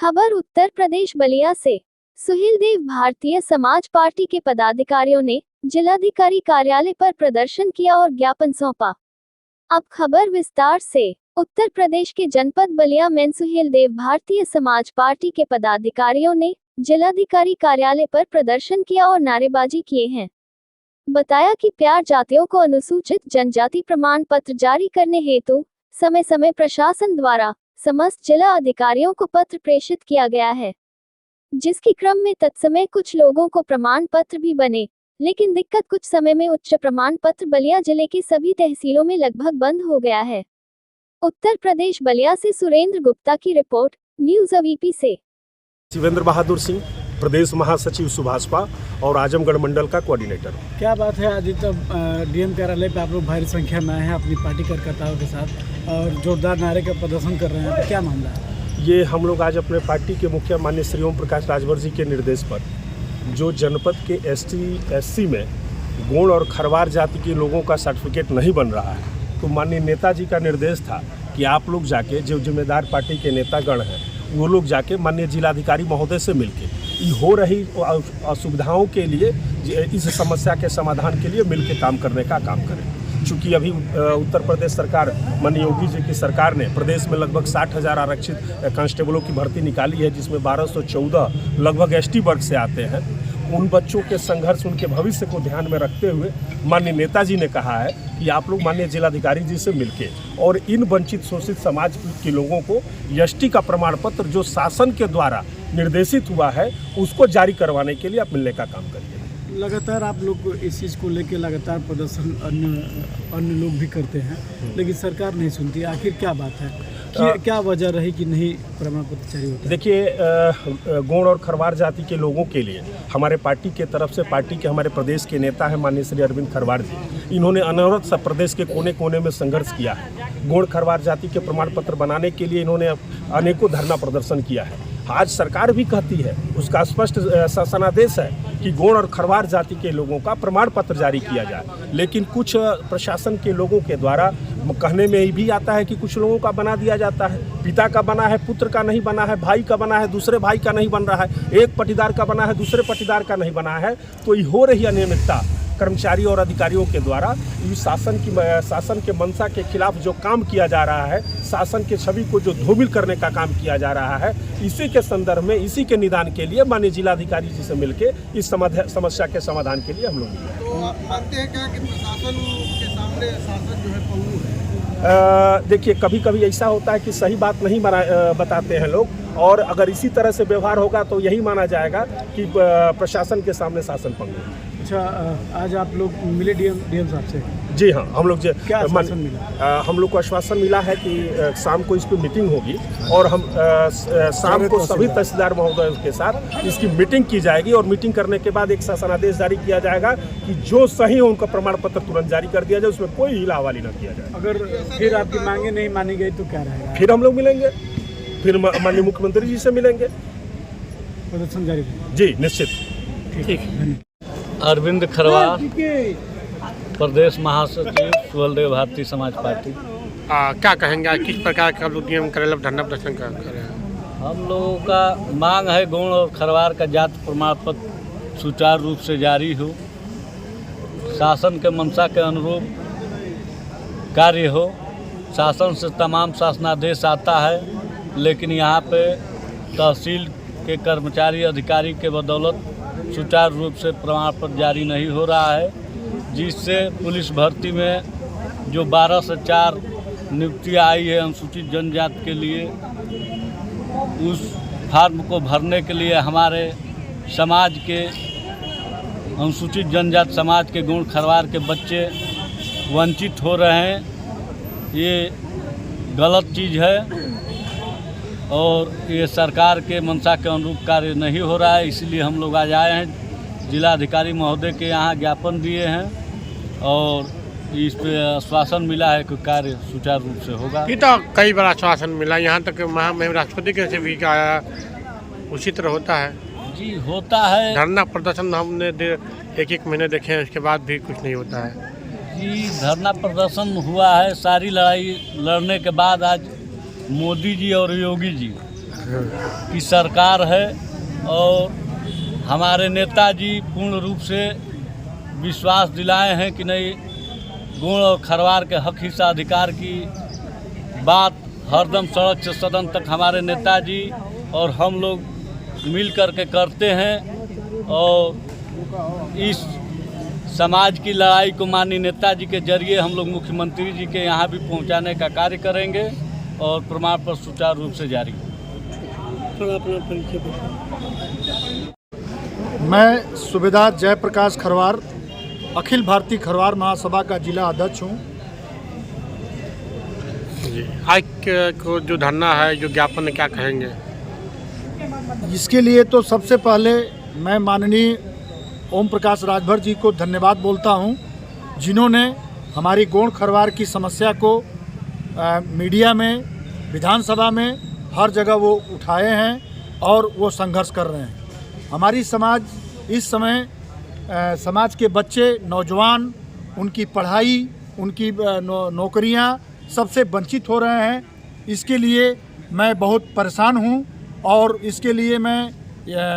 खबर उत्तर प्रदेश बलिया से। सुहेलदेव भारतीय समाज पार्टी के पदाधिकारियों ने जिलाधिकारी कार्यालय पर प्रदर्शन किया और ज्ञापन सौंपा। अब खबर विस्तार से। उत्तर प्रदेश के जनपद बलिया में सुहेलदेव भारतीय समाज पार्टी के पदाधिकारियों ने जिलाधिकारी कार्यालय पर प्रदर्शन किया और नारेबाजी किए हैं। बताया कि प्यार जातियों को अनुसूचित जनजाति प्रमाण पत्र जारी करने हेतु समय समय प्रशासन द्वारा समस्त जिला अधिकारियों को पत्र प्रेषित किया गया है, जिसके क्रम में तत्समय कुछ लोगों को प्रमाण पत्र भी बने, लेकिन दिक्कत कुछ समय में उच्च प्रमाण पत्र बलिया जिले की सभी तहसीलों में लगभग बंद हो गया है। उत्तर प्रदेश बलिया से सुरेंद्र गुप्ता की रिपोर्ट, न्यूज़ अवीपी से। शिवेंद्र बहादुर सिंह, प्रदेश महासचिव सुभाषपा और आजमगढ़ मंडल का कोऑर्डिनेटर। क्या बात है, आज तब डीएम कार्यालय पे आप लोग भारी संख्या में आए हैं अपनी पार्टी कार्यकर्ताओं के साथ और जोरदार नारे का प्रदर्शन कर रहे हैं, तो क्या मामला है? ये हम लोग आज अपने पार्टी के मुखिया माननीय श्री ओम प्रकाश राजभर जी के निर्देश पर जो जनपद के ST/SC में गोंड और खरवार जाति के लोगों का सर्टिफिकेट नहीं बन रहा है, तो माननीय नेताजी का निर्देश था कि आप लोग जाके जो जिम्मेदार पार्टी के नेतागण हैं वो लोग जाके माननीय जिलाधिकारी महोदय से मिलके हो रही असुविधाओं के लिए इस समस्या के समाधान के लिए मिलके काम करने का काम करें। चूँकि अभी उत्तर प्रदेश सरकार माननीय योगी जी की सरकार ने प्रदेश में लगभग 60,000 आरक्षित कांस्टेबलों की भर्ती निकाली है, जिसमें 1214 लगभग ST वर्ग से आते हैं। उन बच्चों के संघर्ष, उनके भविष्य को ध्यान में रखते हुए माननीय नेताजी ने कहा है कि आप लोग माननीय जिलाधिकारी जी से मिलके और इन वंचित शोषित समाज के लोगों को ST का प्रमाण पत्र जो शासन के द्वारा निर्देशित हुआ है उसको जारी करवाने के लिए आप मिलने का काम करिए। लगातार आप लोग इस चीज़ को लेकर लगातार प्रदर्शन अन्य लोग भी करते हैं, लेकिन सरकार नहीं सुनती। आखिर क्या बात है, क्या वजह रही कि नहीं प्रमाण पत्र जारी होता? देखिए, गोंड और खरवार जाति के लोगों के लिए हमारे पार्टी के तरफ से, पार्टी के हमारे प्रदेश के नेता हैं माननीय श्री अरविंद खरवार जी, इन्होंने अनवरत सब प्रदेश के कोने कोने में संघर्ष किया है। गोंड खरवार जाति के प्रमाण पत्र बनाने के लिए इन्होंने अनेकों धरना प्रदर्शन किया है। आज सरकार भी कहती है, उसका स्पष्ट शासनादेश है कि गोंड और खरवार जाति के लोगों का प्रमाण पत्र जारी किया जाए, लेकिन कुछ प्रशासन के लोगों के द्वारा कहने में भी आता है कि कुछ लोगों का बना दिया जाता है। पिता का बना है, पुत्र का नहीं बना है, भाई का बना है, दूसरे भाई का नहीं बन रहा है, एक पटीदार का बना है, दूसरे पटीदार का नहीं बना है। तो ये हो रही अनियमितता कर्मचारी और अधिकारियों के द्वारा शासन के मंशा के खिलाफ जो काम किया जा रहा है, शासन के छवि को जो धूमिल करने का काम किया जा रहा है, इसी के संदर्भ में, इसी के निदान के लिए माननीय जिलाधिकारी जी से मिलके इस समस्या के समाधान के लिए हम लोग मानते हैं क्या कि प्रशासन के सामने शासन जो है पहुँच है? देखिए, कभी कभी ऐसा होता है कि सही बात नहीं बताते हैं लोग, और अगर इसी तरह से व्यवहार होगा तो यही माना जाएगा कि प्रशासन के सामने शासन पंगु। अच्छा, आज आप लोग मिले डीएम साहब से? जी हाँ, हम लोग क्या आश्वासन मिला? हम लोग को आश्वासन मिला है कि शाम को इस पर मीटिंग होगी और हम शाम को सभी तहसीलदार महोदय के साथ इसकी मीटिंग की जाएगी और मीटिंग करने के बाद एक शासनादेश जारी किया जाएगा कि जो सही हो उनका प्रमाण पत्र तुरंत जारी कर दिया जाए, उसमें कोई हिलाहवाली न किया जाए। अगर फिर आपकी मांगे नहीं मानी गई तो क्या रहेगा? फिर हम लोग मिलेंगे, फिर माननीय मुख्यमंत्री जी से मिलेंगे। प्रदर्शन जारी? जी निश्चित। ठीक। अरविंद खरवार, प्रदेश महासचिव सुहेलदेव भारतीय समाज पार्टी। क्या कहेंगे, किस प्रकार का लोग डीएम कार्यालय धरना प्रदर्शन कर रहे हैं? हम लोगों का मांग है गोंड और खरवार का जाति प्रमाण पत्र सुचारू रूप से जारी हो, शासन के मंशा के अनुरूप कार्य हो। शासन से तमाम शासनादेश आता है, लेकिन यहाँ पे तहसील के कर्मचारी अधिकारी के बदौलत सुचारू रूप से प्रमाण पत्र जारी नहीं हो रहा है, जिससे पुलिस भर्ती में जो 12 से 4 नियुक्तियाँ आई है अनुसूचित जनजाति के लिए, उस फार्म को भरने के लिए हमारे समाज के अनुसूचित जनजाति समाज के गोंड खरवार के बच्चे वंचित हो रहे हैं। ये गलत चीज़ है और ये सरकार के मंशा के अनुरूप कार्य नहीं हो रहा है, इसलिए हम लोग आज आए हैं। जिलाधिकारी महोदय के यहाँ ज्ञापन दिए हैं और इस पे आश्वासन मिला है कि कार्य सुचारू रूप से होगा। ये तो कई बार आश्वासन मिला, यहाँ तक महामहिम राष्ट्रपति के से भी आया, उसी तरह होता है। जी होता है। धरना प्रदर्शन हमने 1-1 महीने देखे हैं, उसके बाद भी कुछ नहीं होता है। जी धरना प्रदर्शन हुआ है, सारी लड़ाई लड़ने के बाद आज मोदी जी और योगी जी की सरकार है और हमारे नेताजी पूर्ण रूप से विश्वास दिलाए हैं कि नहीं, गोंड और खरवार के हक हिस्सा अधिकार की बात हरदम सड़क से सदन तक हमारे नेताजी और हम लोग मिल कर के करते हैं और इस समाज की लड़ाई को माननीय नेताजी के जरिए हम लोग मुख्यमंत्री जी के यहाँ भी पहुँचाने का कार्य करेंगे और प्रमाण पत्र सुचारू रूप से जारी मैं सूबेदार जयप्रकाश खरवार अखिल भारतीय खरवार महासभा का जिला अध्यक्ष हूँ। जी, आज को जो धरना है, जो ज्ञापन है, क्या कहेंगे? इसके लिए तो सबसे पहले मैं माननीय ओम प्रकाश राजभर जी को धन्यवाद बोलता हूँ, जिन्होंने हमारी गोंड खरवार की समस्या को मीडिया में, विधानसभा में, हर जगह वो उठाए हैं और वो संघर्ष कर रहे हैं। हमारी समाज इस समय समाज के बच्चे, नौजवान, उनकी पढ़ाई, उनकी नौकरियां सबसे वंचित हो रहे हैं। इसके लिए मैं बहुत परेशान हूं और इसके लिए मैं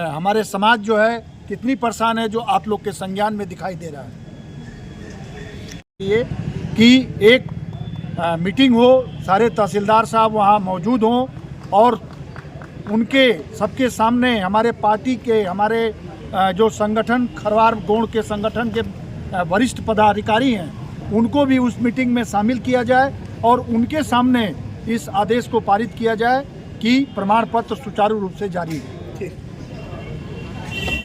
हमारे समाज जो है कितनी परेशान है, जो आप लोग के संज्ञान में दिखाई दे रहा है। ये कि एक मीटिंग हो, सारे तहसीलदार साहब वहाँ मौजूद हों और उनके सबके सामने हमारे पार्टी के, हमारे जो संगठन खरवार गोंड के संगठन के वरिष्ठ पदाधिकारी हैं, उनको भी उस मीटिंग में शामिल किया जाए और उनके सामने इस आदेश को पारित किया जाए कि प्रमाण पत्र सुचारू रूप से जारी है।